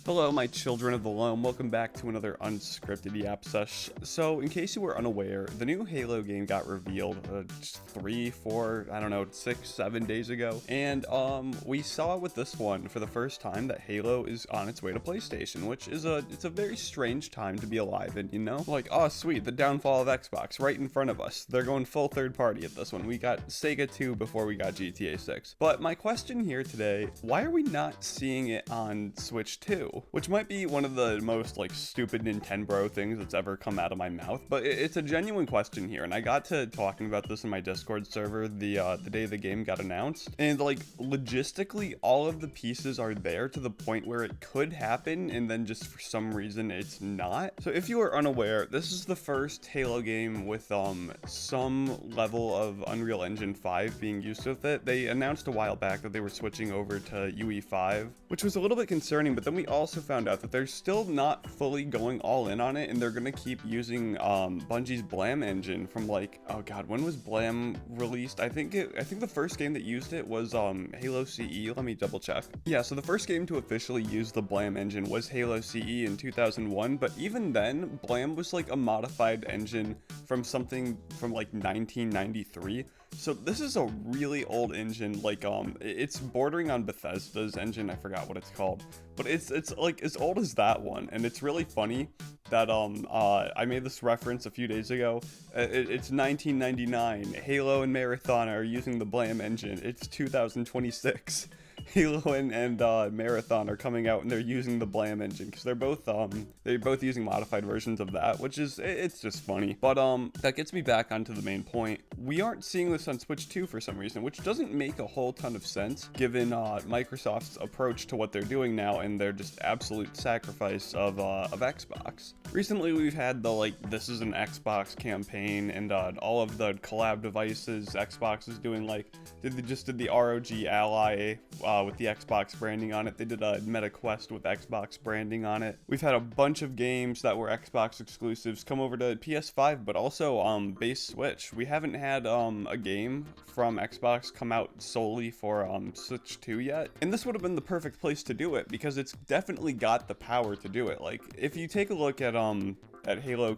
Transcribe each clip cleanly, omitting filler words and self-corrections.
Hello, my children of the loam. Welcome back to another unscripted yap sesh. So, in case you were unaware, the new Halo game got revealed 3, 4, I don't know, 6, 7 days ago. And we saw with this one for the first time that Halo is on its way to PlayStation, which is it's a very strange time to be alive in, you know? Like, oh sweet, the downfall of Xbox right in front of us. They're going full third party at this one. We got Sega 2 before we got GTA 6. But my question here today, why are we not seeing it on Switch 2? Which might be one of the most like stupid Nintendo things that's ever come out of my mouth, but it's a genuine question here, and I got to talking about this in my Discord server the day the game got announced, and like logistically all of the pieces are there to the point where it could happen, and then just for some reason it's not. So if you are unaware, this is the first Halo game with some level of Unreal Engine 5 being used with it. They announced a while back that they were switching over to UE5, which was a little bit concerning, but then we also found out that they're still not fully going all in on it, and they're gonna keep using Bungie's Blam engine from like, oh god, when was Blam released? I think the first game that used it was Halo CE. Let me double check. Yeah, so the first game to officially use the Blam engine was Halo CE in 2001, but even then Blam was like a modified engine from something from like 1993. So this is a really old engine, like it's bordering on Bethesda's engine. I forgot what it's called, but it's like as old as that one. And it's really funny that I made this reference a few days ago. It's 1999. Halo and Marathon are using the Blam engine. It's 2026. Halo and Marathon are coming out and they're using the Blam engine because they're both using modified versions of that, which is it's just funny. But that gets me back onto the main point. We aren't seeing this on Switch 2 for some reason, which doesn't make a whole ton of sense given Microsoft's approach to what they're doing now and their just absolute sacrifice of Xbox. Recently we've had the like this is an Xbox campaign and all of the collab devices Xbox is doing, like they just did the ROG Ally with the Xbox branding on it. They did a Meta Quest with Xbox branding on it. We've had a bunch of games that were Xbox exclusives come over to PS5, but also base Switch. We haven't had a game from Xbox come out solely for Switch 2 yet, and this would have been the perfect place to do it because it's definitely got the power to do it. Like if you take a look at Halo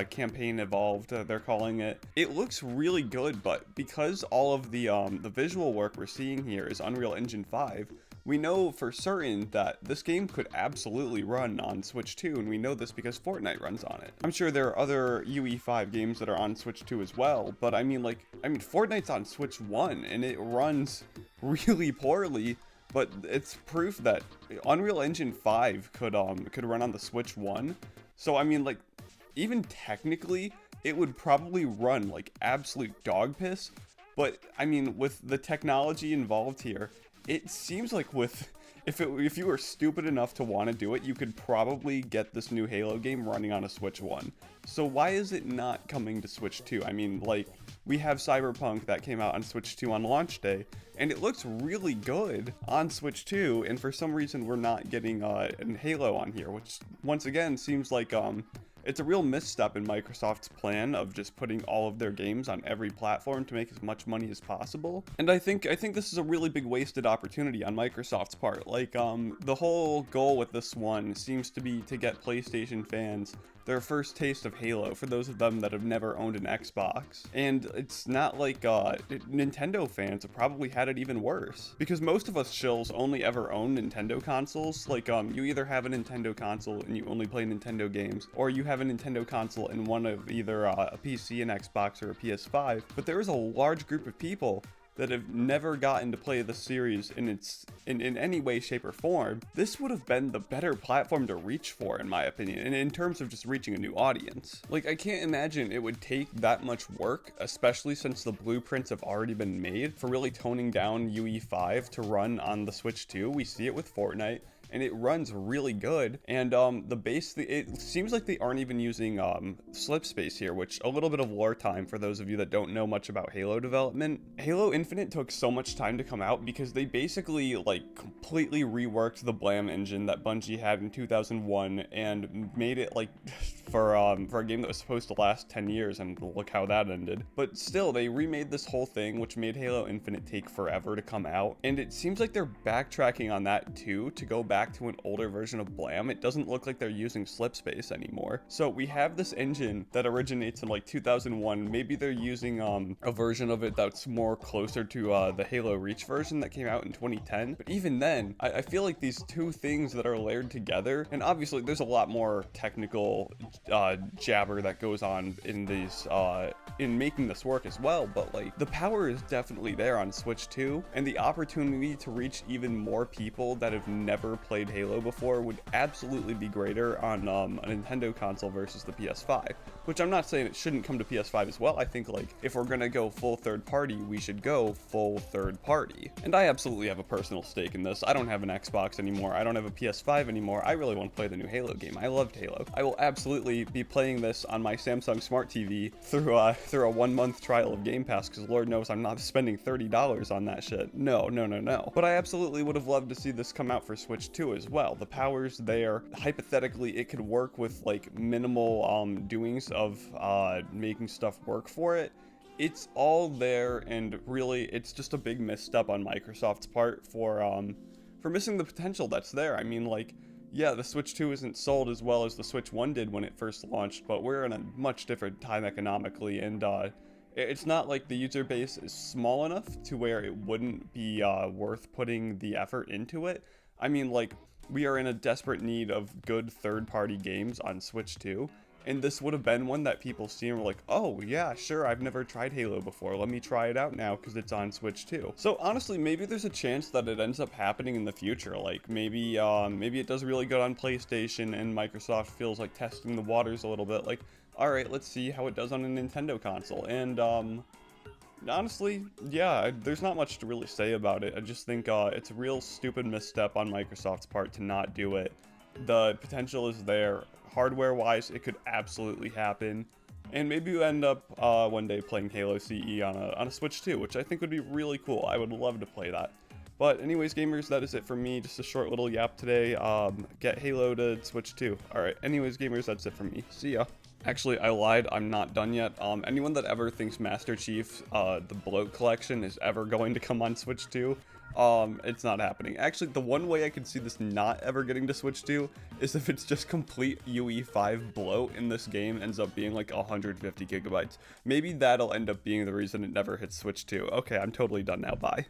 Campaign Evolved, they're calling it. It looks really good, but because all of the visual work we're seeing here is Unreal Engine 5, we know for certain that this game could absolutely run on Switch 2, and we know this because Fortnite runs on it. I'm sure there are other UE5 games that are on Switch 2 as well, but I mean Fortnite's on Switch 1, and it runs really poorly. But it's proof that Unreal Engine 5 could run on the Switch 1. So I mean, like, even technically, it would probably run like absolute dog piss. But I mean, with the technology involved here, it seems like if you were stupid enough to want to do it, you could probably get this new Halo game running on a Switch 1. So why is it not coming to Switch 2? I mean, like, we have Cyberpunk that came out on Switch 2 on launch day, and it looks really good on Switch 2, and for some reason we're not getting Halo on here, which once again seems like it's a real misstep in Microsoft's plan of just putting all of their games on every platform to make as much money as possible. And I think this is a really big wasted opportunity on Microsoft's part. Like the whole goal with this one seems to be to get PlayStation fans their first taste of Halo for those of them that have never owned an Xbox. And it's not like Nintendo fans have probably had it even worse, because most of us shills only ever own Nintendo consoles. Like you either have a Nintendo console and you only play Nintendo games, or you have a Nintendo console and one of either a PC, an Xbox, or a PS5. But there is a large group of people that have never gotten to play the series in any way, shape, or form. This would have been the better platform to reach for, in my opinion, and in terms of just reaching a new audience. Like, I can't imagine it would take that much work, especially since the blueprints have already been made for really toning down UE5 to run on the Switch 2. We see it with Fortnite, and it runs really good. And it seems like they aren't even using slip space here, which a little bit of lore time for those of you that don't know much about Halo development. Halo Infinite took so much time to come out because they basically like completely reworked the Blam engine that Bungie had in 2001 and made it like for a game that was supposed to last 10 years, and look how that ended. But still, they remade this whole thing, which made Halo Infinite take forever to come out, and it seems like they're backtracking on that too, to go back to an older version of Blam. It doesn't look like they're using slipspace anymore. So we have this engine that originates in like 2001. Maybe they're using a version of it that's more closer to the Halo Reach version that came out in 2010. But even then, I feel like these two things that are layered together, and obviously there's a lot more technical jabber that goes on in these in making this work as well, but like the power is definitely there on Switch 2, and the opportunity to reach even more people that have never played Halo before would absolutely be greater on a Nintendo console versus the PS5, which I'm not saying it shouldn't come to PS5 as well. I think like if we're gonna go full third party, we should go full third party. And I absolutely have a personal stake in this. I don't have an Xbox anymore. I don't have a PS5 anymore. I really want to play the new Halo game. I loved Halo. I will absolutely be playing this on my Samsung Smart TV through a 1-month trial of Game Pass, because Lord knows I'm not spending $30 on that shit. No. But I absolutely would have loved to see this come out for Switch 2 as well. The power's there. Hypothetically, it could work with like minimal doings of making stuff work for it. It's all there, and really it's just a big misstep on Microsoft's part for missing the potential that's there. I mean, like, yeah, the Switch 2 isn't sold as well as the Switch 1 did when it first launched, but we're in a much different time economically, and it's not like the user base is small enough to where it wouldn't be worth putting the effort into it. I mean, like, we are in a desperate need of good third-party games on Switch 2, and this would have been one that people see and were like, oh yeah, sure, I've never tried Halo before, let me try it out now because it's on Switch 2. So honestly, maybe there's a chance that it ends up happening in the future. Like maybe it does really good on PlayStation and Microsoft feels like testing the waters a little bit. Like, all right, let's see how it does on a Nintendo console. And honestly, yeah, there's not much to really say about it. I just think it's a real stupid misstep on Microsoft's part to not do it. The potential is there. Hardware-wise, it could absolutely happen. And maybe you end up one day playing Halo CE on a Switch 2, which I think would be really cool. I would love to play that. But anyways, gamers, that is it for me. Just a short little yap today. Get Halo to Switch 2. Alright, anyways, gamers, that's it for me. See ya. Actually, I lied. I'm not done yet. Anyone that ever thinks Master Chief, the Bloat Collection, is ever going to come on Switch 2, it's not happening. Actually, the one way I could see this not ever getting to Switch 2 is if it's just complete UE5 bloat and this game ends up being like 150 gigabytes. Maybe that'll end up being the reason it never hits Switch 2. Okay, I'm totally done now. Bye.